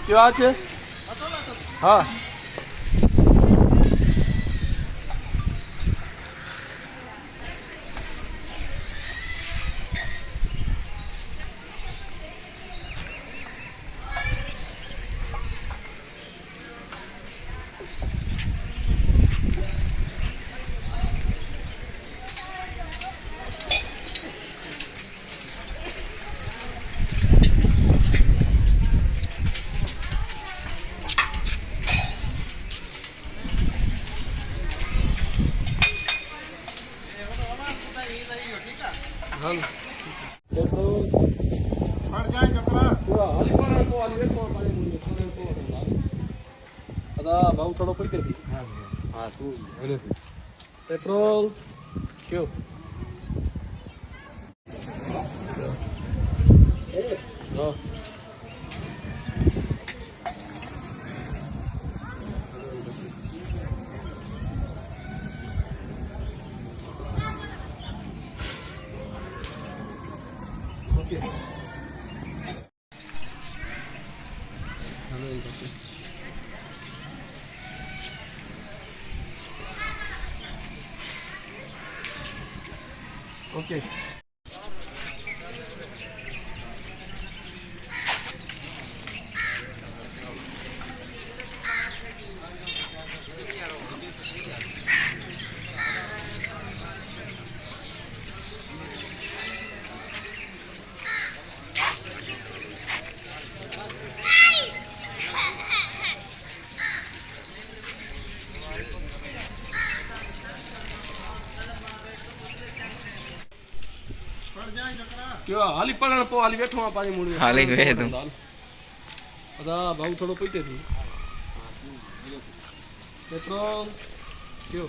क्या आज हाँ भाऊ थोडं पैसे दे. हा तू पेट्रोल ठेव. ओके ओके क्यों हाली पडण पो हाली वेठो पाणी मुड़ी हाली वे तू अदा भाऊ थोड़ो पैसे दे. पेट्रोल क्यों